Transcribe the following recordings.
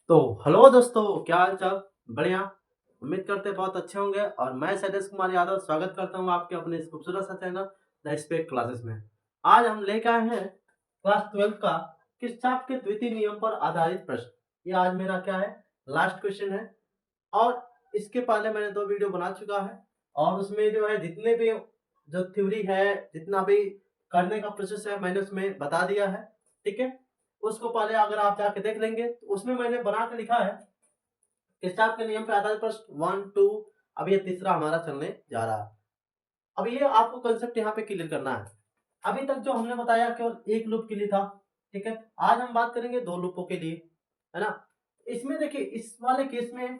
तो हेलो दोस्तों, क्या हाल चाल? बढ़िया। उम्मीद करते हैं बहुत अच्छे होंगे और मैं शैलेश कुमार यादव स्वागत करता हूँ आपके अपने इस खूबसूरत सा चैनल द स्पेक क्लासेस में। आज हम लेकर आए हैं क्लास 12 का किरचॉफ के द्वितीय नियम पर आधारित प्रश्न। ये आज मेरा क्या है, लास्ट क्वेश्चन है। और इसके पहले मैंने 2 वीडियो बना चुका है और उसमें जो है जितने भी जो थ्योरी है, जितना भी करने का प्रोसेस है, मैंने उसमें बता दिया है। ठीक है, उसको पहले अगर आप जाके देख लेंगे तो उसमें मैंने बना के लिखा है किरचॉफ के नियम पे आधारित प्रश्न 1 2। अब ये तीसरा हमारा चलने जा रहा है। अब ये आपको कंसेप्ट यहाँ पे क्लियर करना है। अभी तक जो हमने बताया केवल एक लूप के लिए था। ठीक है, आज हम बात करेंगे 2 लूपों के लिए, है ना। इसमें देखिए, इस वाले केस में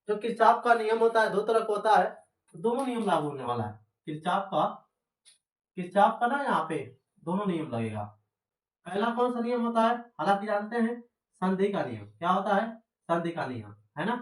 जो किरचॉफ का नियम होता है 2 तरह का होता है, तो दोनों नियम लागू होने वाला है। किरचॉफ का ना यहाँ पे दोनों नियम लगेगा। पहला कौन सा नियम होता है, हालांकि जानते हैं, संधि का नियम। क्या होता है? संधि का नियम, है ना।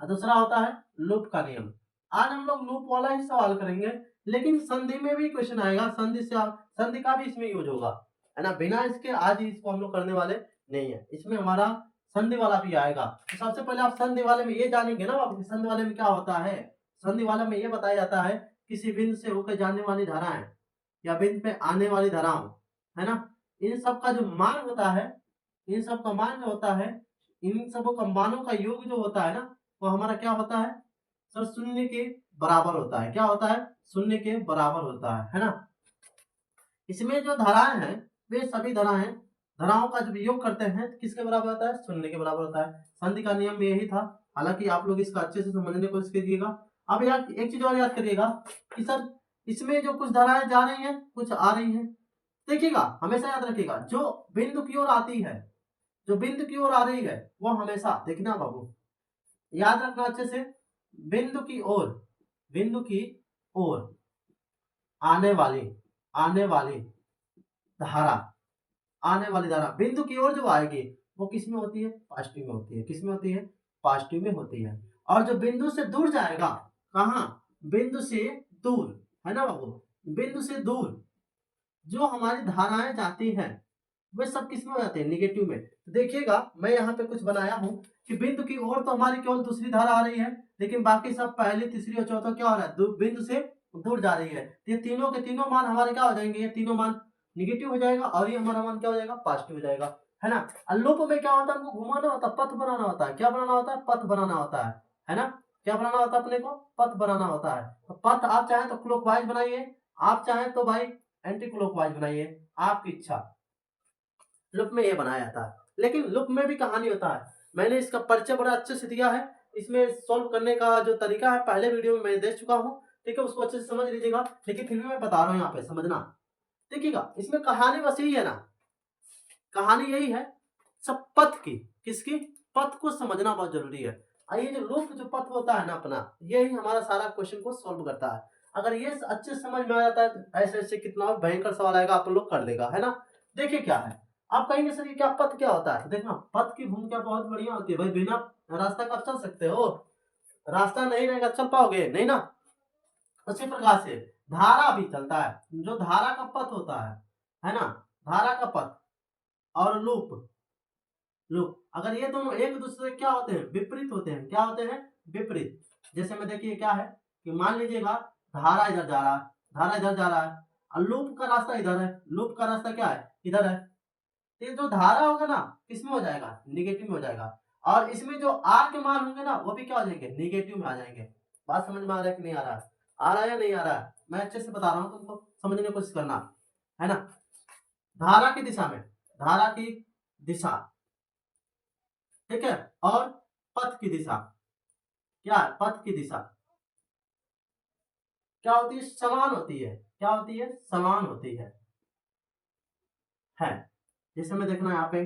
और दूसरा होता है लूप का नियम। आज हम लोग लूप वाला ही सवाल करेंगे, लेकिन संधि में भी क्वेश्चन आएगा। संधि का भी इसमें यूज होगा, है ना। बिना इसके आज ही इसको हम लोग करने वाले नहीं है। इसमें हमारा संधि वाला भी आएगा। तो सबसे पहले आप संधि वाले में ये जानेंगे ना आप, संधि वाले में क्या होता है। संधि वाले में ये बताया जाता है किसी बिंदु से होकर जाने वाली धाराएं या बिंदु पे आने वाली धाराओं, है ना, इन सब का जो मान होता है, इन सब का मान जो होता है, इन सब का मानों का योग जो होता है ना, वो हमारा क्या होता है सर, शून्य के बराबर होता है। क्या होता है? शून्य के बराबर होता है ना। इसमें जो धाराएं हैं वे सभी धाराओं का जब योग करते हैं तो किसके बराबर होता है? शून्य के बराबर होता है। संधि का नियम में यही था। हालांकि आप लोग इसका अच्छे से समझने की कोशिश कीजिएगा। अब यार एक चीज और याद करिएगा कि सर इसमें जो कुछ धाराएं जा रही हैं, कुछ आ रही हैं। देखिएगा, हमेशा याद रखिएगा, जो बिंदु की ओर आती है, जो बिंदु की ओर आ रही है, वो हमेशा देखना बाबू, याद रखना अच्छे से। बिंदु की ओर, बिंदु की ओर आने वाली आने वाली धारा, आने वाली धारा बिंदु की ओर जो आएगी वो किस में होती है? पॉजिटिव में होती है। किस में होती है? पॉजिटिव में होती है। और जो बिंदु से दूर जाएगा, कहाँ? बिंदु से दूर, है ना बाबू। बिंदु से दूर जो हमारी धाराएं जाती हैं वे सब किस में हो जाते हैं? निगेटिव में। तो देखिएगा, मैं यहाँ पे कुछ बनाया हूँ कि बिंदु की ओर तो हमारी केवल दूसरी धारा आ रही है, लेकिन बाकी सब पहली, तीसरी और चौथा क्या हो रहा है? बिंदु से दूर जा रही है। तो ये तीनों के तीनों मान हमारे क्या हो जाएंगे? ये तीनों मान निगेटिव हो जाएगा और ये हमारा मान क्या हो जाएगा? पॉजिटिव हो जाएगा, है ना। लूप में क्या होता है? हमको घुमाना होता है, पथ बनाना होता है। क्या बनाना होता है? पथ बनाना होता है ना। क्या बनाना होता है अपने को? पथ बनाना होता है। तो पथ आप चाहें तो क्लॉकवाइज बनाइए, आप चाहें तो भाई एंटी क्लॉकवाइज बनाइए, आपकी इच्छा। लुप में ये बनाया जाता है, लेकिन लुप में भी कहानी होता है। मैंने इसका परिचय बड़ा अच्छे से दिया है। इसमें सॉल्व करने का जो तरीका है पहले वीडियो में मैं दे चुका हूँ। ठीक है, उसको अच्छे से समझ लीजिएगा, लेकिन फिर भी मैं बता रहा हूँ यहाँ पे समझना। देखिएगा, इसमें कहानी बस यही है ना, कहानी यही है सब पथ की। किसकी? पथ को समझना बहुत जरूरी है। और ये जो लूप जो पथ होता है ना अपना, यही हमारा सारा क्वेश्चन को सॉल्व करता है। अगर ये अच्छे से समझ में आ जाता है तो ऐसे ऐसे कितना भयंकर सवाल आएगा आप लोग कर लेगा, है ना। देखिए क्या है, आप कहेंगे सर ये क्या पथ क्या होता है? तो देखना, पथ की भूमिका बहुत बढ़िया होती है भाई। बिना रास्ता का आप चल सकते हो? रास्ता नहीं रहेगा चल पाओगे नहीं ना। उसी प्रकार से धारा भी चलता है। जो धारा का पथ होता है ना, धारा का पथ और लूप, लूप अगर ये दोनों एक दूसरे क्या होते हैं? विपरीत होते हैं। क्या होते हैं? विपरीत। जैसे में देखिए क्या है कि मान लीजिएगा धारा इधर जा रहा है, धारा इधर जा रहा है और लूप का रास्ता इधर है। लूप का रास्ता क्या है? इधर है। तो ये जो धारा होगा ना, किसमें हो जाएगा? निगेटिव में हो जाएगा। और इसमें जो आर के मान होंगे ना, वो भी क्या हो जाएंगे? निगेटिव में आ जाएंगे। बात समझ में आ रहा है कि नहीं आ रहा है? आ रहा है या नहीं आ रहा है? मैं अच्छे से बता रहा हूँ, तुमको समझने की कोशिश करना, है ना। धारा की दिशा में, धारा की दिशा, ठीक है, और पथ की दिशा, क्या है? पथ की दिशा क्या होती है? समान होती है। क्या होती है? समान होती है। जैसे मैं देखना यहाँ पे,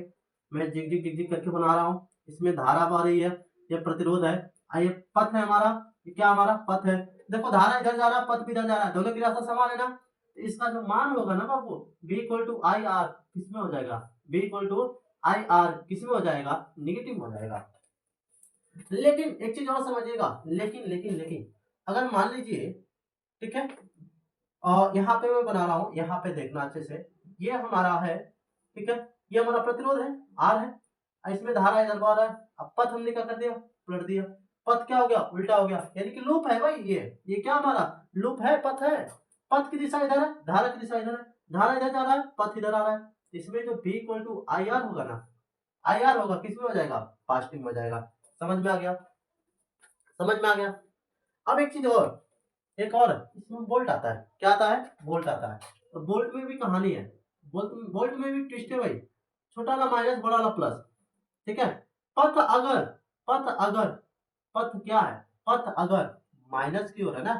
मैं जिग जिग जिग जिग करके बना रहा हूँ। इसमें धारा बह रही है, ये प्रतिरोध है, ये पथ है हमारा। ये क्या हमारा? पथ है। देखो धारा इधर जा रहा है, पथ भी इधर जा रहा है, दोनों की रास्ता समान है ना। तो इसका जो मान होगा ना बाबू, B equal to I R, किसमें हो जाएगा? B equal to I R किसमें हो जाएगा? निगेटिव में हो जाएगा। लेकिन एक चीज और समझिएगा, लेकिन लेकिन लेकिन अगर मान लीजिए, ठीक है, और यहाँ पे मैं बना रहा हूँ, यहाँ पे देखना अच्छे से, ये हमारा है, ठीक है, ये हमारा प्रतिरोध है, आर है। इसमें धारा इधर बह रहा है, अब पथ हमने क्या कर दिया, पलट दिया, पथ क्या हो गया, उल्टा हो गया, यानी कि लूप है भाई, ये क्या हमारा लूप है, पथ है, पथ की दिशा इधर है, धारा की दिशा इधर है, धारा इधर जा रहा है, पथ इधर आ रहा है, इसमें जो b equal to I R होगा ना, आई आर होगा किस में हो जाएगा, फास्टिंग में हो जाएगा। समझ में आ गया, समझ में आ गया। अब एक चीज और, एक और इसमें बोल्ट आता है, क्या आता है, बोल्ट आता है। तो बोल्ट में भी कहानी है, बोल्ट में भी ट्विस्ट है भाई, छोटा वाला माइनस बड़ा वाला प्लस, ठीक है। पथ अगर पथ अगर पथ क्या है, पथ अगर माइनस की ओर है ना,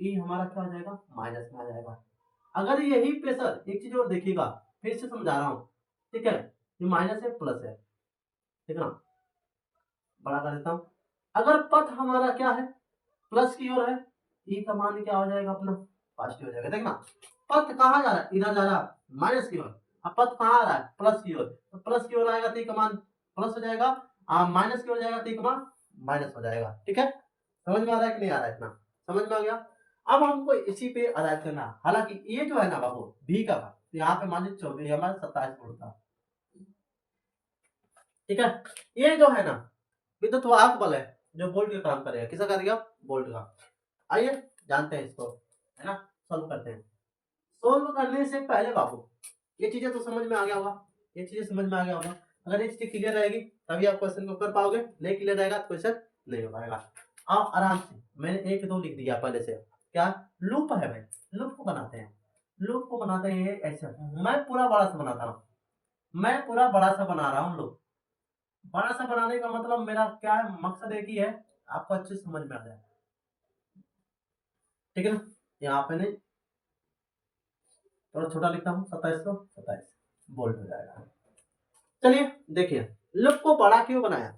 ई हमारा क्या हो जाएगा, माइनस में आ जाएगा। अगर यही प्रेशर, एक चीज और देखिएगा, फिर से समझा रहा हूं, ठीक है, ये माइनस है प्लस है, ठीक है ना, बड़ा कर देता हूं। अगर पथ हमारा क्या है, प्लस की ओर है, ई का मान क्या हो जाएगा अपना, पॉजिटिव हो जाएगा। देखना पथ कहाँ जा रहा है, इधर जा रहा है माइनस की ओर, अब पथ कहाँ आ रहा है, प्लस की ओर, तो प्लस की ओर आएगा तो ई का मान प्लस हो जाएगा, माइनस की ओर जाएगा तो ई का मान माइनस हो जाएगा। ठीक है, समझ में आ रहा है कि नहीं आ रहा है, इतना समझ में आ गया। अब हमको इसी पे अराइव करना, हालांकि ये जो है ना बाबू भी का, तो यहाँ पे मान लीजिए 24 हमारा 27 वोल्ट था, ठीक है। ये जो है ना विद्युत वाहक बल है, जो वोल्ट का काम करेगा, किसका करेगा, वोल्ट का। आइए जानते हैं इसको, है ना, सॉल्व करते हैं। सोल्व करने से पहले बाबू ये चीजें तो समझ में आ गया होगा, ये चीजें समझ में आ गया होगा। अगर ये चीजें क्लियर रहेगी तभी आप क्वेश्चन को कर पाओगे, नहीं क्लियर रहेगा तो क्वेश्चन नहीं हो पाएगा। आप आराम से, मैंने 1 2 लिख दिया पहले से, क्या लूप है भाई, लूप को बनाते हैं, लूप को बनाते हैं ऐसे, मैं पूरा बड़ा सा बनाता हूँ, मैं पूरा बड़ा सा बना रहा हूँ लूप। बड़ा सा बनाने का मतलब मेरा क्या है, मकसद एक ही है, आपको अच्छे से समझ में आ जाए, ठीक है ना। यहाँ पे नहीं, थोड़ा छोटा लिखता हूँ, 2727 बोल्ट हो जाएगा। चलिए देखिए, लूप को बड़ा क्यों बनाया,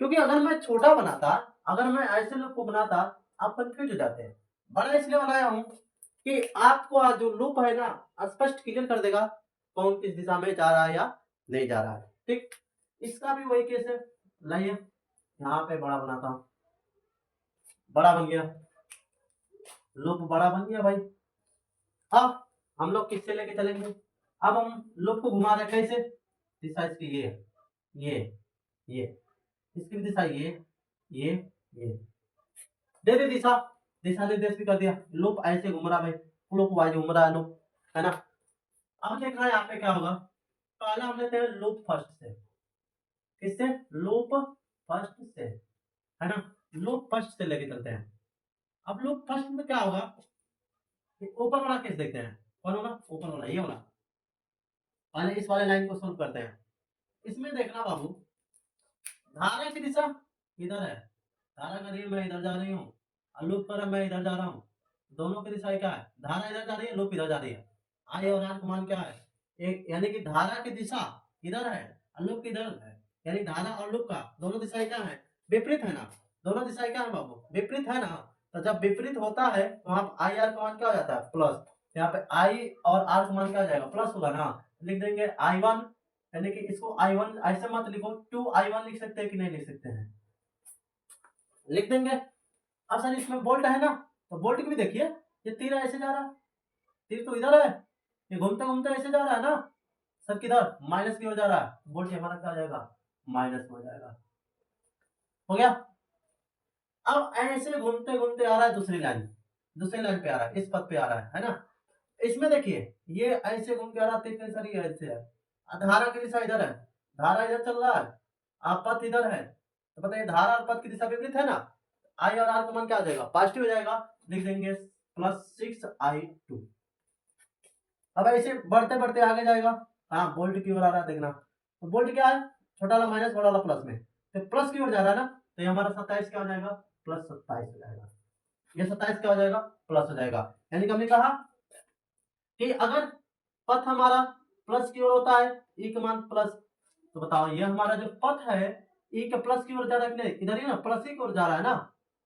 क्योंकि अगर मैं छोटा बनाता, अगर मैं ऐसे लूप को बनाता, आप कंफ्यूज हो जाते हैं। बड़ा इसलिए बनाया हूं कि आपको आज जो लूप है ना स्पष्ट क्लियर कर देगा कौन किस दिशा में जा रहा है या नहीं जा रहा है, ठीक। इसका भी वही केस है, लाइए यहाँ पे बड़ा बनाता हूं, बड़ा बन गया, लूप बड़ा बन गया भाई। अब हम लोग किससे लेके चलेंगे, अब हम लूप को घुमा रहे कैसे, दिशा इसकी ये ये इसकी भी दिशा ये ये दे दे दिशा, दिशा निर्देश भी कर दिया, लूप ऐसे घूम रहा भाई, क्लॉक वाइज घूम रहा है लूप, है ना। अब देखना यहाँ पे क्या होगा, पहला हम लेते हैं लूप फर्स्ट से, किससे, लूप फर्स्ट से, है ना, लूप फर्स्ट से लेके चलते हैं। अब लूप फर्स्ट में क्या होगा, ऊपर वाला केस देखते हैं, कौन होगा, ऊपर वाला, ये वाला, पहले इस वाले लाइन को सोल्व करते हैं। इसमें देखना बाबू, धारा की दिशा इधर है, धारा कर रही है मैं इधर जा रही हूँ, और लूप कर मैं इधर जा रहा हूँ, दोनों की दिशा क्या है, धारा इधर जा रही है, लूप इधर जा रही है। आई और आर का मान क्या है, एक, यानी कि धारा की दिशा इधर है और लूप इधर है, यानी धारा और लूप का दोनों दिशाएं क्या है, विपरीत है ना, दोनों दिशाएं क्या है बाबू, विपरीत है ना। तो जब विपरीत होता है तो वहां आई आर का मान क्या हो जाता है, प्लस, यहाँ पे आई और आर का मान क्या हो जाएगा, प्लस होगा ना, लिख देंगे आई वन, यानी कि इसको आई वन ऐसे मत लिखो, 2i1 लिख सकते हैं कि नहीं लिख सकते हैं, लिख देंगे। अब सर इसमें बोल्ट है ना, तो बोल्ट की भी देखिए, ये तीर ऐसे जा रहा है, तीर तो इधर है, ये घूमते घूमते ऐसे जा रहा है ना, सर किधर, माइनस की ओर जा रहा है, बोल्ट हमारा क्या हो जाएगा, माइनस हो जाएगा, हो गया। अब ऐसे घूमते घूमते आ रहा है दूसरी लाइन पे आ रहा है, इस पथ पे आ रहा है ना। इसमें देखिए ये ऐसे घूम के आ रहा है, सर ये ऐसे है, धारा की दिशा इधर है, धारा इधर चल रहा है, आप पथ इधर है, तो बताइए धारा और पथ की दिशा विपरीत है ना, आई और आर का मान क्या आ जाएगा, पॉजिटिव हो जाएगा, लिख देंगे +6i2। अब ऐसे बढ़ते बढ़ते आगे जाएगा, हाँ बोल्ट की ओर आ रहा है देखना, तो बोल्ट क्या है, छोटा वाला माइनस बड़ा वाला प्लस में, तो प्लस की ओर जा रहा है ना, तो ये हमारा 27 क्या हो जाएगा, +27 हो जाएगा, ये 27 क्या हो जाएगा, प्लस हो जाएगा। यानी कि हमने कहा कि अगर पथ हमारा प्लस की ओर होता है, ई का मान प्लस, तो बताओ ये हमारा जो पथ है ई के प्लस की ओर जा रहा है कि नहीं, इधर ही ना, प्लस ही की ओर जा रहा है ना,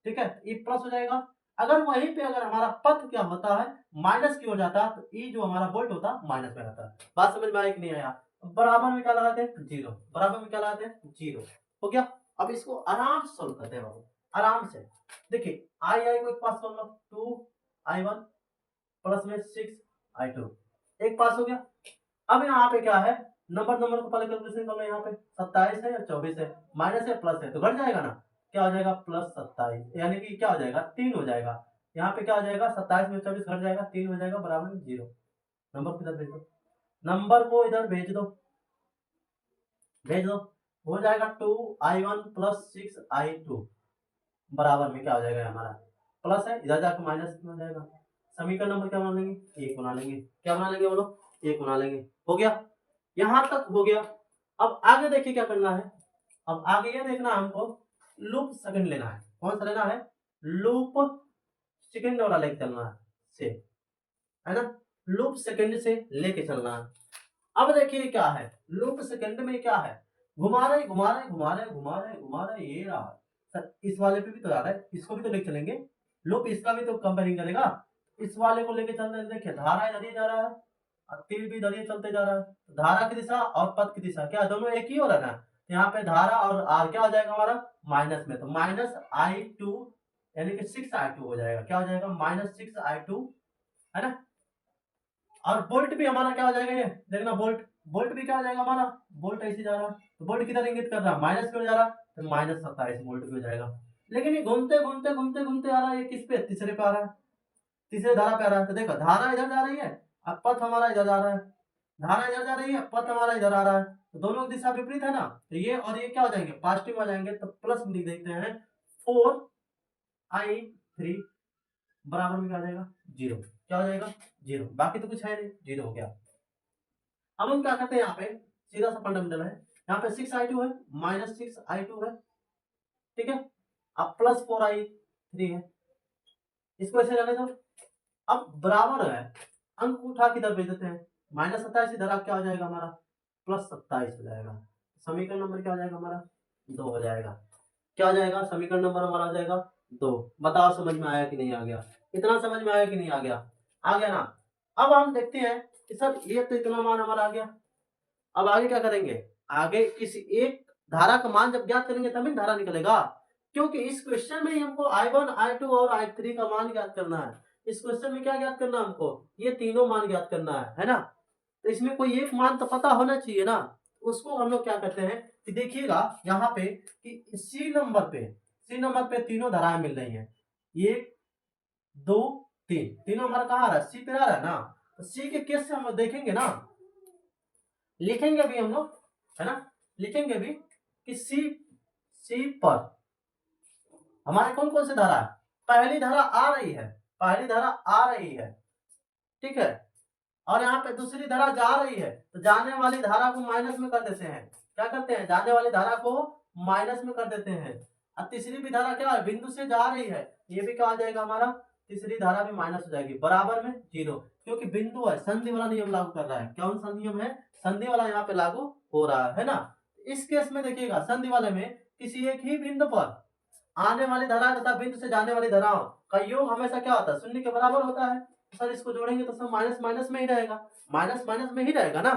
ठीक है, ई प्लस हो जाएगा। अगर वहीं पे अगर हमारा पथ क्या होता है, माइनस की ओर जाता है, तो ई जो हमारा वोल्ट होता है माइनस में रहता है। बात समझ में आया कि नहीं आया, बराबर में क्या लगाते हैं, जीरो, बराबर में क्या लगाते हैं, जीरो, हो गया। अब इसको आराम से सोल्व करते हैं बाबू, आराम से देखिए, आई आई को एक पास कर लो, 2i1 प्लस में 6i2, एक पास हो गया। अब यहाँ पे क्या है, नंबर नंबर को पहले कैलकुलेशन कर लो। यहाँ पे 27 है या 24 है, माइनस है प्लस है तो घट जाएगा ना, क्या हो जाएगा +27, यानी कि क्या हो जाएगा 3 हो जाएगा। यहाँ पे क्या हो जाएगा 27 में 24 घट जाएगा 3 हो जाएगा बराबर 0। नंबर को इधर भेज दो, नंबर को इधर भेज दो, भेज दो, हो जाएगा 2i1 + 6i2 बराबर में क्या हो जाएगा हमारा प्लस है, इधर जाकर माइनस हो जाएगा। समीकरण नंबर क्या बना लेंगे, 1 बना लेंगे। क्या बना लेंगे बोलो, 1 बना लेंगे। हो गया, यहां तक हो गया। अब आगे देखिए क्या करना है। अब आगे ये देखना है हमको, लूप सेकंड लेना है। कौन सा लेना है, लूप सेकंड वाला लेके चलना है से, है ना, लूप सेकंड से लेके चलना है। अब देखिए क्या है, लूप सेकंड में क्या है, घुमा रहे घुमा रहे घुमा रहे घुमा रहे घुमा रहे, ये रहा सर। इस वाले पे भी तो आ रहा है, इसको भी तो लेके चलेंगे, लूप इसका भी तो कंपेयरिंग करेगा। इस वाले को लेके चल रहे हैं, देखिए धारा इधर ही जा रहा है और तीर भी इधर ही चलते जा रहा है। तो धारा की दिशा और पथ की दिशा क्या दोनों एक ही हो रहा है ना। यहाँ पे धारा और आर क्या हो जाएगा हमारा माइनस में, तो -i2 यानी कि 6i2 हो जाएगा। क्या हो जाएगा -6i2, है ना। और बोल्ट भी हमारा क्या हो जाएगा, ये देखना बोल्ट, बोल्ट भी क्या हो जाएगा हमारा, बोल्ट ऐसे जा रहा है तो बोल्ट किधर इंगित कर रहा है, माइनस की ओर जा रहा है, तो -27 वोल्ट भी हो जाएगा। लेकिन ये घूमते घूमते घूमते घूमते आ रहा है, ये किस पे, तीसरे पे आ रहा है, तीसरे धारा पे आ रहा है। तो देखो धारा इधर जा रही है और पथ हमारा इधर जा रहा है, धारा इधर जा रही है पथ हमारा इधर आ रहा है, तो दोनों की दिशा विपरीत है ना। तो ये और ये क्या हो जाएंगे, पॉजिटिव आ जाएंगे। तो प्लस में लिख देते हैं 4i3 बराबर में क्या हो जाएगा 0। क्या हो जाएगा 0, बाकी तो कुछ है नहीं, 0 हो गया। अब हम क्या करते हैं, यहाँ पे सीधा सा फंडामेंटल है, यहाँ पे 6i2 है, -6i2 है, ठीक है। अब +4i3 है, इसको ऐसे रहने दो। अब बराबर है, अंक उठा के इधर भेज देते हैं, -27 इधर क्या हो जाएगा हमारा +27 हो जाएगा। समीकरण नंबर क्या हो जाएगा हमारा 2 हो जाएगा। क्या हो जाएगा, समीकरण नंबर हमारा हो जाएगा 2। बताओ समझ में आया कि नहीं आ गया, इतना समझ में आया कि नहीं आ गया, आ गया ना। अब हम देखते हैं कि सर ये तो इतना मान हमारा आ गया। अब आगे क्या करेंगे, आगे इस एक धारा का मान जब ज्ञात करेंगे तभी धारा निकलेगा, क्योंकि इस क्वेश्चन में ही हमको I1 I2 और I3 का मान ज्ञात करना है। इस क्वेश्चन में क्या ज्ञात करना है हमको, ये तीनों मान ज्ञात करना है ना। तो इसमें कोई एक मान तो पता होना चाहिए ना। उसको हम लोग क्या करते हैं कि देखिएगा यहाँ पे कि सी नंबर पे तीनों धाराएं मिल रही हैं, 1 2 3, तीनों हमारा कहाँ आ रहा है, सी पे आ रहा है ना। तो सी के केस से हम देखेंगे ना, लिखेंगे भी हम लोग, है ना, लिखेंगे भी कि सी पर हमारे कौन कौन से धारा है, पहली धारा आ रही है, पहली धारा आ रही है, ठीक है। और यहाँ पे दूसरी धारा जा रही है, तो जाने वाली धारा को माइनस में कर देते हैं। क्या करते हैं, जाने वाली धारा को माइनस में कर देते हैं। और तीसरी भी धारा क्या है, बिंदु से जा रही है, ये भी क्या आ जाएगा हमारा, तीसरी धारा भी माइनस हो जाएगी बराबर में 0, क्योंकि बिंदु है, संधि वाला नियम लागू कर रहा है। कौन सा नियम है, संधि वाला यहाँ पे लागू हो रहा है ना। इस केस में देखिएगा संधि वाले में किसी एक ही बिंदु पर आने वाली धारा तथा बिंदु से जाने वाली धाराओं का योग हमेशा क्या होता है, 0 के बराबर होता है। सर इसको जोड़ेंगे तो सब माइनस माइनस में ही रहेगा, माइनस माइनस में ही रहेगा ना।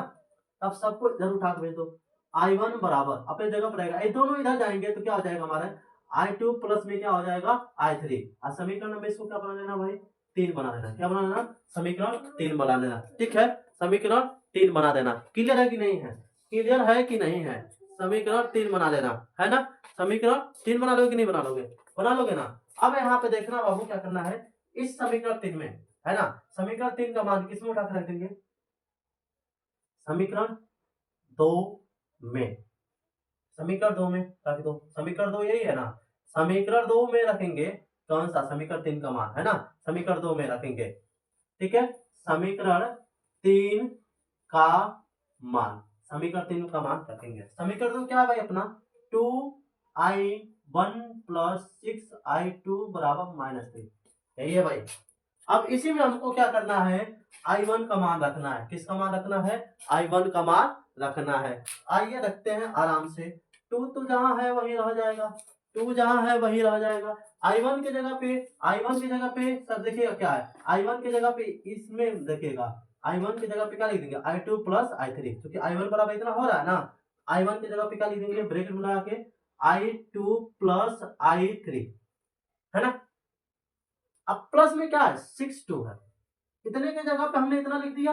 अब सबको इधर उठा के भेज दो, I1 बराबर अपने जगह पर रहेगा, ये दोनों इधर जाएंगे तो क्या हो जाएगा हमारा I2 प्लस में क्या हो जाएगा I3। और समीकरण नंबर इसको क्या बना लेना भाई, 3 बना देना। क्या बना लेना, समीकरण 3 बना देना, ठीक है। समीकरण 3 बना देना, क्लियर है कि नहीं है, क्लियर है कि नहीं है, समीकरण 3 बना लेना, है ना। समीकरण 3 बना लोगे कि नहीं बना लोगे, बना लोगे ना। अब यहाँ पे देखना बाबू क्या करना है, इस समीकरण 3 में, है ना, समीकरण 3 का मान किसमें उठा कर रख देंगे, समीकरण 2 में, समीकरण 2 में रख दो। समीकरण 2 यही है ना, समीकरण 2 में रखेंगे कौन सा, समीकरण 3 का मान, है ना, समीकरण 2 में रखेंगे, ठीक है। समीकरण 3 का मान, समीकरण 3 का मान रखेंगे। समीकरण 2 क्या है भाई अपना, 2i1 + 6i2 बराबर -3, यही है भाई। अब इसी में हमको क्या करना है, I1 का मान रखना है। किसका मान रखना है, I1 का मान रखना है। आइए रखते हैं आराम से, 2 तो जहां है वही रह जाएगा, 2 जहां है वही रह जाएगा। I1 की जगह पे सर देखिएगा क्या है, I1 की जगह पे इसमें देखिएगा, I1 की जगह पे क्या लिख देंगे, I2 + I3, क्योंकि I1 बराबर इतना हो रहा है ना। I1 की जगह पे क्या लिख देंगे, ब्रैकेट लगा के I2 + I3, है ना। अब प्लस में क्या है, 6 2 है, इतने की जगह पे हमने इतना लिख दिया।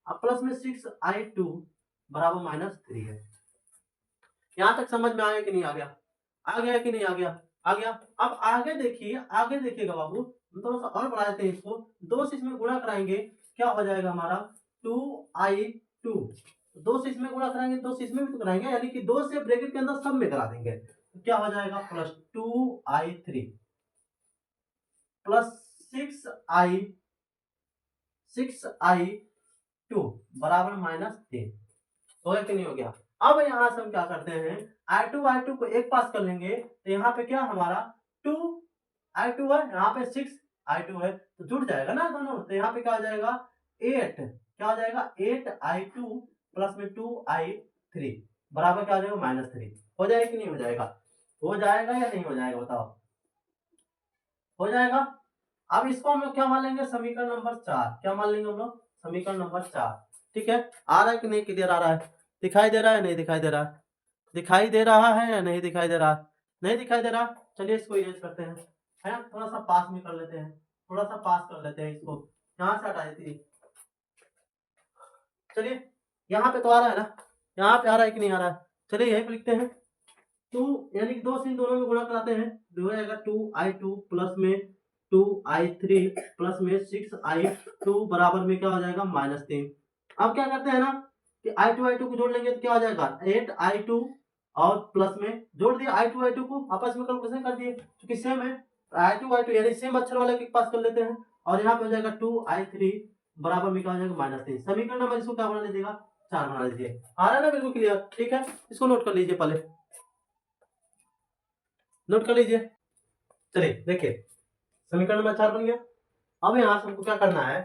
अब प्लस में 6i2 बराबर -3 है। यहाँ तक समझ में आया कि नहीं आ गया? आ गया कि नहीं आ गया? आ गया। अब आगे देखिए, आगे देखिएगा बाबू, हम थोड़ा सा और बढ़ा देते हैं इसको। 2 से इसमें गुणा कराएंगे, क्या हो जाएगा हमारा 2i2। 2 से इसमें गुणा कराएंगे, 2 से इसमें भी तो कराएंगे, यानी कि 2 से ब्रैकेट के अंदर सब में करा देंगे, तो क्या हो जाएगा प्लस 2i3 प्लस 6i2 बराबर -3। हो गया कि नहीं हो गया? अब यहां से हम क्या करते हैं, i2 को एक पास कर लेंगे, तो यहाँ पे क्या हमारा 2i2 है, यहाँ पे 6i2 है, तो जुड़ जाएगा ना दोनों, तो यहाँ पे क्या हो जाएगा 8, क्या हो जाएगा 8i2 प्लस में 2i3 बराबर क्या हो जाएगा -3। हो जाएगा कि नहीं हो जाएगा? हो जाएगा या नहीं हो जाएगा बताओ? हो जाएगा। अब इसको हम लोग क्या मान लेंगे, समीकरण नंबर 4। क्या मान लेंगे हम लोग? समीकरण नंबर 4। ठीक है, आ रहा है कि नहीं? क्लियर आ रहा है? दिखाई दे रहा है नहीं दिखाई दे रहा? दिखाई दे रहा है या नहीं दिखाई दे रहा? नहीं दिखाई दे रहा? चलिए इसको इरेज करते हैं, है ना, थोड़ा सा पास में कर लेते हैं, थोड़ा सा पास कर लेते हैं इसको, यहाँ से हटा देती है। चलिए यहाँ पे तो आ रहा है ना, यहाँ पे आ रहा है कि नहीं आ रहा है? चलिए यहीं पे लिखते हैं 2, यानी कि 2 से इन दोनों में गुणा कराते हैं, तो हो जाएगा 2i2 प्लस में 2i3 प्लस में 6i2 बराबर में क्या हो जाएगा -3। अब क्या करते हैं ना कि i2 को जोड़ लेंगे तो क्या हो जाएगा 8i2 और प्लस में जोड़ दिया i2 को आपस में कैलकुलेशन कर दिए, क्योंकि सेम है i2 यानी सेम अक्षर वाले के पास कर लेते हैं, और यहाँ पे हो जाएगा 2i3 बराबर में क्या हो जाएगा -3। समीकरण नंबर इसको क्या बना लीजिएगा 4 बना लीजिए। आ रहा है ना बिल्कुल क्लियर? ठीक है, इसको नोट कर लीजिए, पहले नोट कर लीजिए। चलिए देखिए समीकरण नंबर 4 बन गया। अब यहां से हमको क्या करना है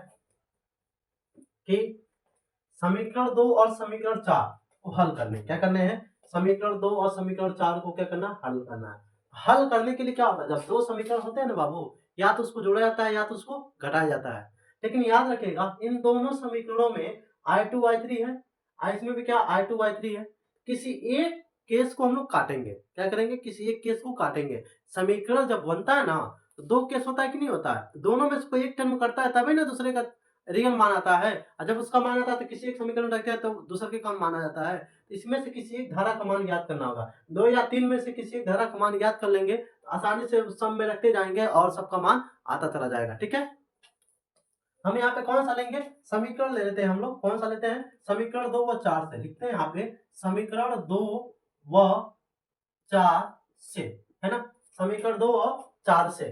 कि समीकरण 2 और समीकरण 4 को हल करने, क्या करने हैं, समीकरण 2 और समीकरण 4 को क्या करना, हल करना है। हल करने के लिए क्या होता है, जब 2 समीकरण होते हैं ना बाबू, या तो उसको जोड़ा जाता है या तो उसको घटाया जाता है, लेकिन याद रखिएगा इन दोनों समीकरणों में i2 i3 है, इसमें भी क्या i2 i3 है। किसी एक केस को हम लोग काटेंगे, क्या करेंगे, किसी एक केस को काटेंगे। समीकरण जब बनता है ना तो 2 केस होता है कि नहीं होता है, दोनों में से कोई एक टर्म करता है तभी ना दूसरे का रियल मान आता है, और जब उसका मान आता है तो किसी एक समीकरण रखते हैं तो दूसरे के काम माना जाता है। इसमें से किसी एक धारा का मान ज्ञात करना होगा, 2 या 3 में से किसी एक धारा का मान ज्ञात कर लेंगे तो आसानी से उस सम में रखते जाएंगे और सबका मान आता चला जाएगा। ठीक है, हम यहाँ पे कौन सा लेंगे, समीकरण ले लेते हैं हम लोग, कौन सा लेते हैं, समीकरण 2 व 4 से लिखते हैं यहाँ पे, समीकरण 2 व 4 से, है ना, समीकरण 2 और 4 से।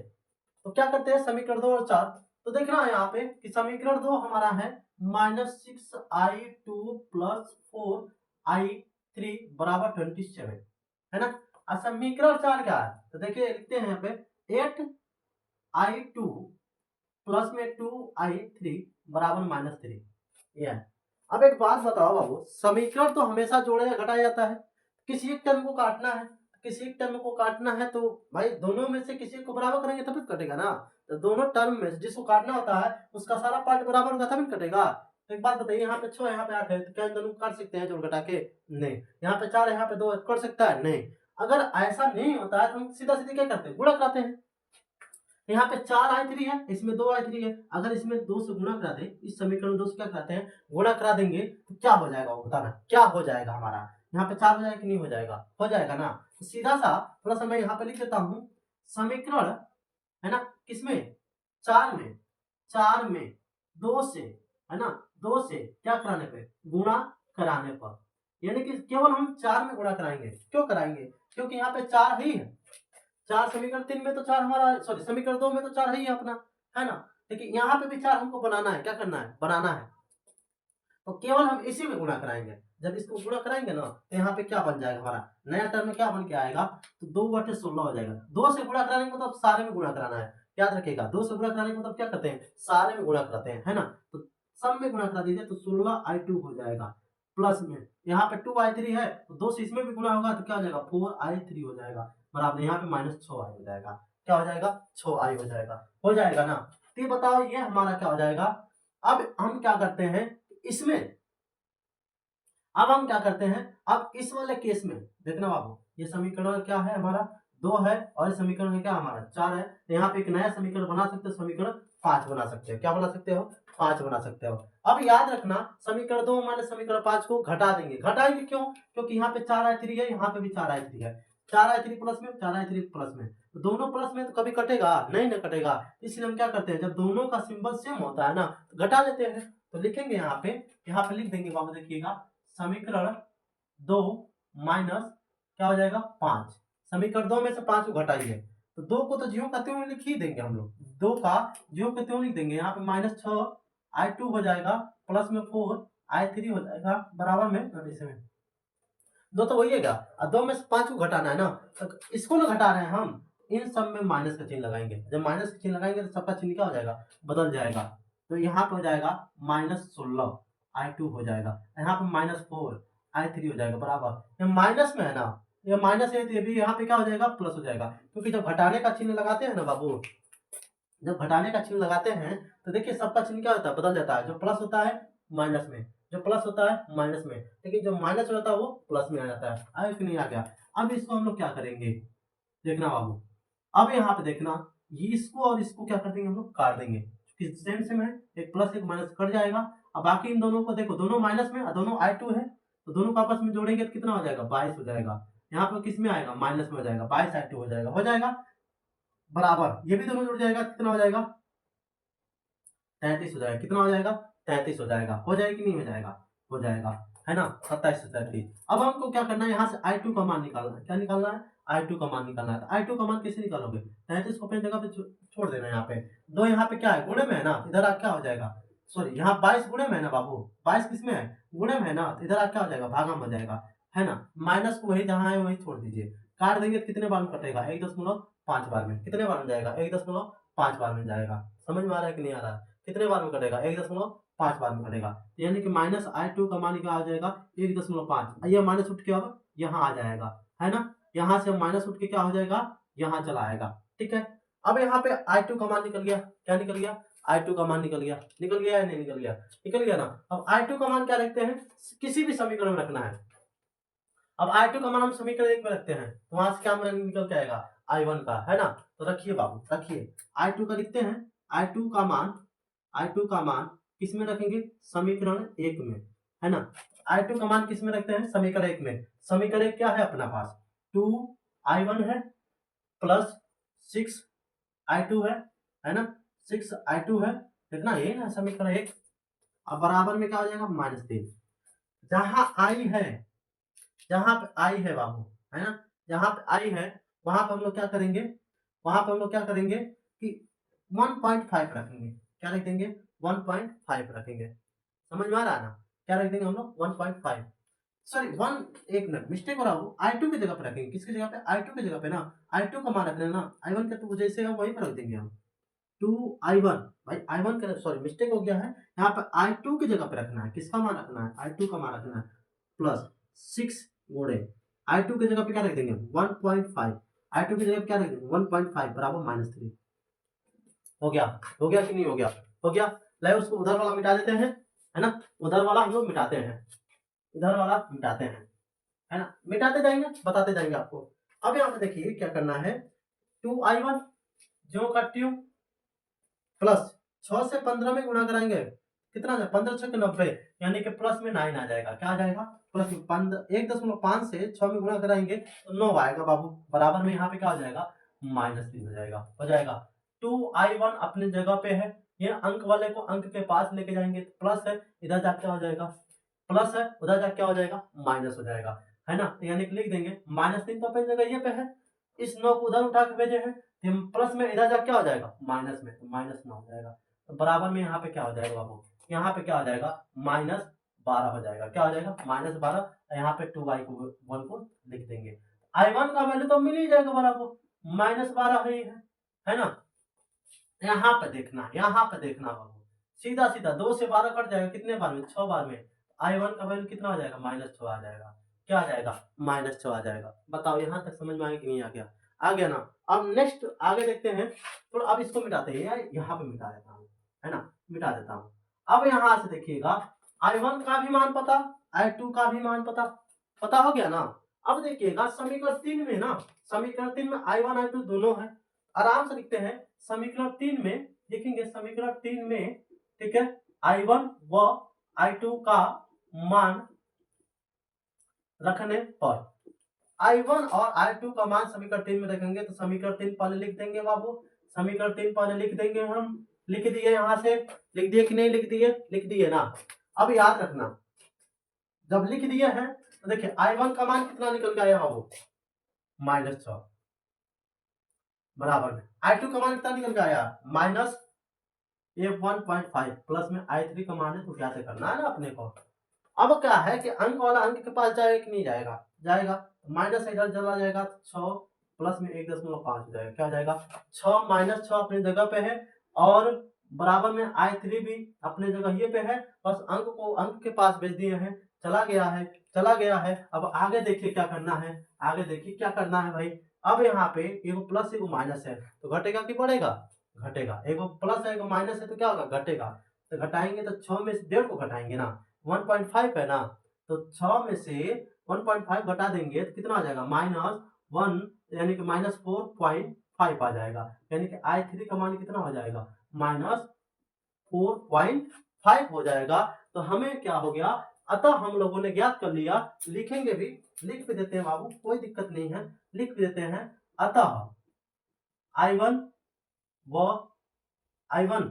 तो क्या करते हैं समीकरण 2 और 4, तो देखना है यहाँ पे कि समीकरण 2 हमारा है -6i2 प्लस 4i3 बराबर 27, है ना, और समीकरण 4 क्या है, तो देखिए लिखते हैं यहाँ पे 8i2 प्लस में 2i3 बराबर -3, ये है। अब एक बात बताओ बाबू, समीकरण तो हमेशा जोड़ा या घटाया जाता है, किसी एक टर्म को काटना है, किसी एक टर्म को काटना है तो भाई दोनों में से किसी एक को बराबर करेंगे तभी तो कटेगा ना, तो दोनों टर्म में जिसको काटना होता है उसका सारा पार्ट बराबर होगा तभी कटेगा। तो एक बात बताइए, यहाँ पे 6 यहाँ पे 8 है, तो क्या इन दोनों को काट सकते हैं जोड़ घटा के? नहीं। यहाँ पे 4 यहाँ पे 2 कट सकता है? नहीं। अगर ऐसा नहीं होता है तो हम सीधा सीधे क्या करते हैं, गुणा कराते हैं। यहाँ पे 4i3 है, इसमें 2i3 है, अगर इसमें 2 से गुणा करा दे, इस समीकरण 2 से क्या कराते हैं, गुणा करा देंगे, तो क्या हो जाएगा वो बताना, क्या हो जाएगा हमारा, यहाँ पे 4 हो जाएगा कि नहीं हो जाएगा, हो जाएगा ना। तो सीधा सा थोड़ा सा मैं यहाँ पे लिख देता हूँ, समीकरण है ना किसमें, 4 में 2 से, है ना, 2 से क्या कराने पे, गुणा कराने पर, यानी कि केवल हम 4 में गुणा कराएंगे, क्यों कराएंगे, क्योंकि यहाँ पे 4 ही है, 4 समीकरण 3 में तो 4 हमारा, सॉरी समीकरण 2 में तो 4 ही है अपना, है ना, लेकिन यहाँ पे भी 4 हमको बनाना है, क्या करना है, बनाना है, तो केवल हम इसी में गुणा कराएंगे। जब इसको गुणा कराएंगे ना तो यहाँ पे क्या बन जाएगा, हमारा नया टर्म में क्या बन के आएगा, तो 2/16 हो जाएगा। 2 से गुणा कराने का मतलब सारे में गुणा कराना है, याद रखिएगा, 2 से गुणा कराने का मतलब क्या करते हैं, सारे में गुणा कराते हैं, है ना, तो सब में गुणा करा दीजिए तो 16i2 हो जाएगा, प्लस में यहाँ पे 2i3 है तो 2 से इसमें भी गुणा होगा तो क्या हो जाएगा 4i3 हो जाएगा, बराबर यहाँ पे -6i हो जाएगा, क्या हो जाएगा 6i हो जाएगा ना। तो ये बताओ ये हमारा क्या हो जाएगा। अब हम क्या करते हैं इसमें, अब हम क्या करते हैं, अब इस वाले केस में देखना बाबू, ये समीकरण क्या है हमारा 2 है और इस समीकरण में क्या हमारा 4 है, तो यहाँ पे एक नया समीकरण बना सकते हैं, समीकरण 5 बना सकते हो। क्या बना सकते हो? 5 बना सकते हो। अब याद रखना समीकरण 2 माइनस समीकरण 5 को घटा देंगे। घटाएंगे क्यों? क्योंकि यहाँ पे 4i3 है, यहाँ पे भी 4i3 है। 4i3 प्लस में 4i3 प्लस में, तो दोनों प्लस में तो कभी कटेगा नहीं, ना कटेगा। इसलिए हम क्या करते हैं, जब दोनों का सिंबल सेम होता है ना तो घटा देते हैं। तो लिखेंगे यहाँ पे लिख देंगे बाबू, देखिएगा समीकरण 2 माइनस क्या हो जाएगा 5। समीकरण 2 में से 5 को घटाइए तो 2 को तो ज्यों का त्यों लिख ही देंगे हम लोग, 2 का ज्यों का त्यों लिख देंगे। यहाँ पे -6i2 हो जाएगा प्लस में 4i3 हो जाएगा बराबर में 27। 2 तो वही है क्या, और 2 में से 5 को घटाना है ना, तो इसको ना घटा रहे हैं हम, इन सब में माइनस का चिन्ह लगाएंगे। जब माइनस का चिन्ह लगाएंगे तो सबका चिन्ह क्या हो जाएगा, बदल जाएगा। तो यहाँ पे हो जाएगा -16i2 हो जाएगा, यहाँ पे -4i3 हो जाएगा बराबर। ये माइनस में है ना, ये माइनस है तो ये भी यहाँ पे क्या हो जाएगा, प्लस हो जाएगा। क्योंकि जब घटाने का चिन्ह लगाते हैं ना बाबू, जब घटाने का चिन्ह लगाते हैं तो देखिए सबका चिन्ह क्या होता है, बदल जाता है। जो प्लस होता है माइनस में, जो प्लस होता है माइनस में, लेकिन जो माइनस होता है वो प्लस में आ जाता है। आया कि नहीं आ गया? अब इसको हम लोग क्या करेंगे, देखना बाबू। अब यहाँ पे देखना, ये इसको और इसको क्या कर देंगे हम लोग, काट देंगे। क्योंकि सेम सेम है, एक प्लस एक माइनस कट जाएगा। अब बाकी इन दोनों को देखो, दोनों माइनस में और दोनों i2 है, तो दोनों को आपस में जोड़ेंगे तो कितना हो जाएगा, 22 हो जाएगा। यहाँ पर किस में आएगा, माइनस में हो जाएगा, 22i2 हो जाएगा बराबर। ये भी दोनों जुड़ जाएगा, कितना हो जाएगा, 33 हो जाएगा। कितना हो जाएगा, 33 हो जाएगा। हो जाएगा कि नहीं हो जाएगा, हो जाएगा, है ना, 27 से 33। अब हमको क्या करना है, यहाँ से i2 का मान निकालना है। क्या निकालना है, i2 का मान निकालना है। तो i2 का मान कैसे निकालोगे, 33 को अपनी जगह पे छोड़ देना। यहाँ पे दो, यहाँ पे क्या है, गुणे में है ना, इधर आ क्या हो जाएगा, सॉरी यहाँ 22 गुणे में है ना बाबू, 22 किस में है, गुणे में है ना, तो इधर आ क्या हो जाएगा, भागा में हो जाएगा, है ना। माइनस को वही जहाँ है वही छोड़ दीजिए। काट देंगे तो कितने बार में कटेगा, 1.5 बार में। कितने बार में जाएगा, 1.5 बार में जाएगा। समझ में आ रहा है कि नहीं आ रहा है? कितने बार में कटेगा, 1.5 बार में कटेगा। यानी कि -i2 का मान क्या आ जाएगा, 1.5। ये माइनस उठ के अब यहाँ आ जाएगा, है ना। यहाँ से माइनस उठ के क्या हो जाएगा, यहाँ चला आएगा। ठीक है, अब यहाँ पे i2 का मान निकल गया। क्या निकल गया, i2 का मान निकल गया। निकल गया या नहीं निकल गया, निकल गया ना। अब i2 का मान क्या रखते हैं, किसी भी समीकरण में रखना है। अब i2 का मान हम समीकरण 1 में रखते हैं, तो वहां से क्या मान निकल के आएगा, i1 का, है ना। तो रखिए बाबू, रखिए i2 का लिखते हैं। i2 का मान किस में रखेंगे, समीकरण 1 में, है ना। i2 का मान किस में रखते हैं, समीकरण 1 में। समीकरण 1 क्या है अपना पास, 2i1 है प्लस 6i2 है ना, 6i2 है, देखना ये ना समीकरण 1। अब बराबर में क्या हो जाएगा, -3। जहां i है, जहां पे आई है बाबू, है ना, जहां पे आई है वहां पे हम लोग क्या करेंगे, वहां पे हम लोग क्या करेंगे कि 1.5 रखेंगे। क्या रख देंगे, 1.5 रखेंगे। समझ में आ रहा है ना, क्या रख देंगे हम लोग, 1.5। सॉरी 1 मिनट मिस्टेक हो रहा हो, i2 की जगह पे रखेंगे। किसकी जगह पे, i2 की जगह पे ना, i2 का मान रख लेना, i1 का तो जैसे है वहीं पर रख देंगे हम। 2i1 भाई, i1 का सॉरी मिस्टेक हो गया है, यहाँ पे i2 की जगह पे रखना है। किसका मान रखना है, i2 का मान रखना है प्लस 6 गुणे i2 की जगह पे क्या रख देंगे, 1.5। i2 की जगह पे क्या रख देंगे, 1.5 बराबर -3। हो गया, हो गया कि नहीं हो गया, हो गया। लाइए उसको उधर वाला मिटा देते हैं, है ना। उधर वाला हम लोग मिटाते हैं, इधर वाला मिटाते हैं, है ना। मिटाते जाएंगे, बताते जाएंगे आपको। अब यहाँ पे देखिए क्या करना है, 2i1 ज्यों का त्यों प्लस 6 से 15 में गुणा कराएंगे, कितना है 15 6 90, यानी कि प्लस में 9 आ जाएगा। क्या आ जाएगा, प्लस में 1.5 से 6 में गुणा कराएंगे तो 9 आएगा बाबू। बराबर में यहाँ पे क्या हो जाएगा, -3 हो जाएगा, हो जाएगा। 2i1 अपने जगह पे है, ये अंक वाले को अंक के पास लेके जाएंगे, प्लस है इधर जाके क्या हो जाएगा, प्लस है उधर जाके क्या हो जाएगा, माइनस हो जाएगा, है ना। यानी कि लिख देंगे -3 तो अपनी जगह ये पे है, इस 9 को उधर उठा के भेजे हैं, प्लस में इधर जाके क्या हो जाएगा, माइनस में, तो -9 हो जाएगा। तो बराबर में यहाँ पे क्या हो जाएगा बाबू, यहाँ पे क्या हो जाएगा, -12 हो जाएगा। क्या हो जाएगा, -12। यहाँ पे 2i1 को लिख देंगे। i1 का वैल्यू तो मिल ही जाएगा बराबर, -12 है ना। यहाँ पे देखना, यहाँ पे देखना बाबू, सीधा सीधा 2 से 12 कट जाएगा, कितने बार में, 6 बार में। i1 का वैल्यू कितना हो जाएगा, -6 आ जाएगा। क्या आ जाएगा, -6 आ जाएगा। बताओ यहाँ तक समझ में आया कि नहीं आ गया, आ गया ना। अब नेक्स्ट आगे देखते हैं, तो अब इसको मिटाते हैं, यार यहाँ पे मिटा देता हूँ, है ना, मिटा देता हूँ। अब यहाँ से देखिएगा, i1 का भी मान पता, i2 का भी मान पता, पता हो गया ना। अब देखिएगा समीकरण 3 में ना, समीकरण 3 में i1 i2 दोनों है। आराम से लिखते हैं, समीकरण 3 में लिखेंगे समीकरण 3 में, ठीक है, I1 व I2 का मान रखने पर I1 और I2 का मान समीकरण 3 में रखेंगे। तो समीकरण 3 पहले लिख देंगे बाबू, समीकरण 3 पहले लिख देंगे हम। लिख दिए, यहां से लिख दिए कि नहीं लिख दिए? लिख दिए ना। अब याद रखना, जब लिख दिए हैं तो देखिए I1 का मान कितना निकल के आया बाबू, -6, बराबर में I2 का मान कितना निकल के आया, -1.5, प्लस में I3 का मान है तो क्या से करना है ना अपने को। अब क्या है कि अंक वाला अंक के पास जाएगा कि नहीं जाएगा? जाएगा। माइनस इधर चला जाएगा, 6 प्लस में 1.5 हो जाएगा, क्या हो जाएगा, 6 -6 अपनी जगह पे है और बराबर में I3 भी अपने जगह ये पे है, बस अंक को अंक के पास भेज दिए हैं, चला गया है, चला गया है। अब आगे देखिए क्या करना है, आगे देखिए क्या करना है भाई। अब यहाँ पे एगो प्लस एगो माइनस है तो घटेगा कि बढ़ेगा? घटेगा। एगो प्लस है एगो माइनस है तो क्या होगा? घटेगा। तो घटाएंगे तो 6 में से 1.5 को घटाएंगे ना, 1.5 है ना, तो 6 में से 1.5 घटा देंगे तो कितना आ जाएगा, -1, यानी कि -4.5 आ जाएगा। यानी कि I3 का मान कितना हो जाएगा, -4.5 हो जाएगा। तो हमें क्या हो गया, अतः हम लोगों ने ज्ञात कर लिया। लिखेंगे भी, लिख भी देते हैं बाबू, कोई दिक्कत नहीं है, लिख भी देते हैं। अतः I1 व I1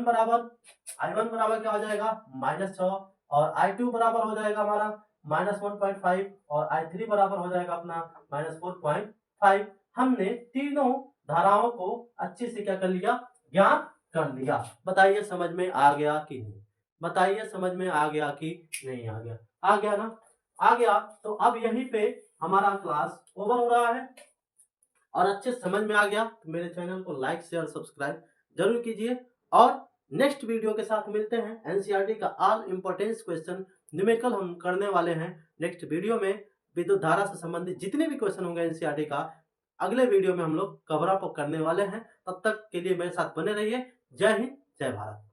बराबर क्या हो जाएगा, -6, और I2 बराबर हो जाएगा हमारा -1.5, और I3 बराबर हो जाएगा अपना -4.5। हमने तीनों धाराओं को अच्छे से क्या कर लिया, ज्ञात कर लिया। बताइए समझ में आ गया कि नहीं? बताइए समझ में आ गया कि नहीं आ गया? आ गया ना? आ गया। तो अब यहीं पे हमारा क्लास ओवर हो रहा है और अच्छे समझ में आ गया तो मेरे चैनल को लाइक शेयर सब्सक्राइब जरूर कीजिए। और नेक्स्ट वीडियो के साथ मिलते हैं। एनसीईआरटी का ऑल इंपॉर्टेंस क्वेश्चन न्यूमेरिकल हम करने वाले हैं नेक्स्ट वीडियो में। विद्युत धारा से संबंधित जितने भी क्वेश्चन होंगे एनसीईआरटी का अगले वीडियो में हम लोग कवर अप करने वाले हैं। तब तक के लिए मेरे साथ बने रहिए। जय हिंद, जय भारत।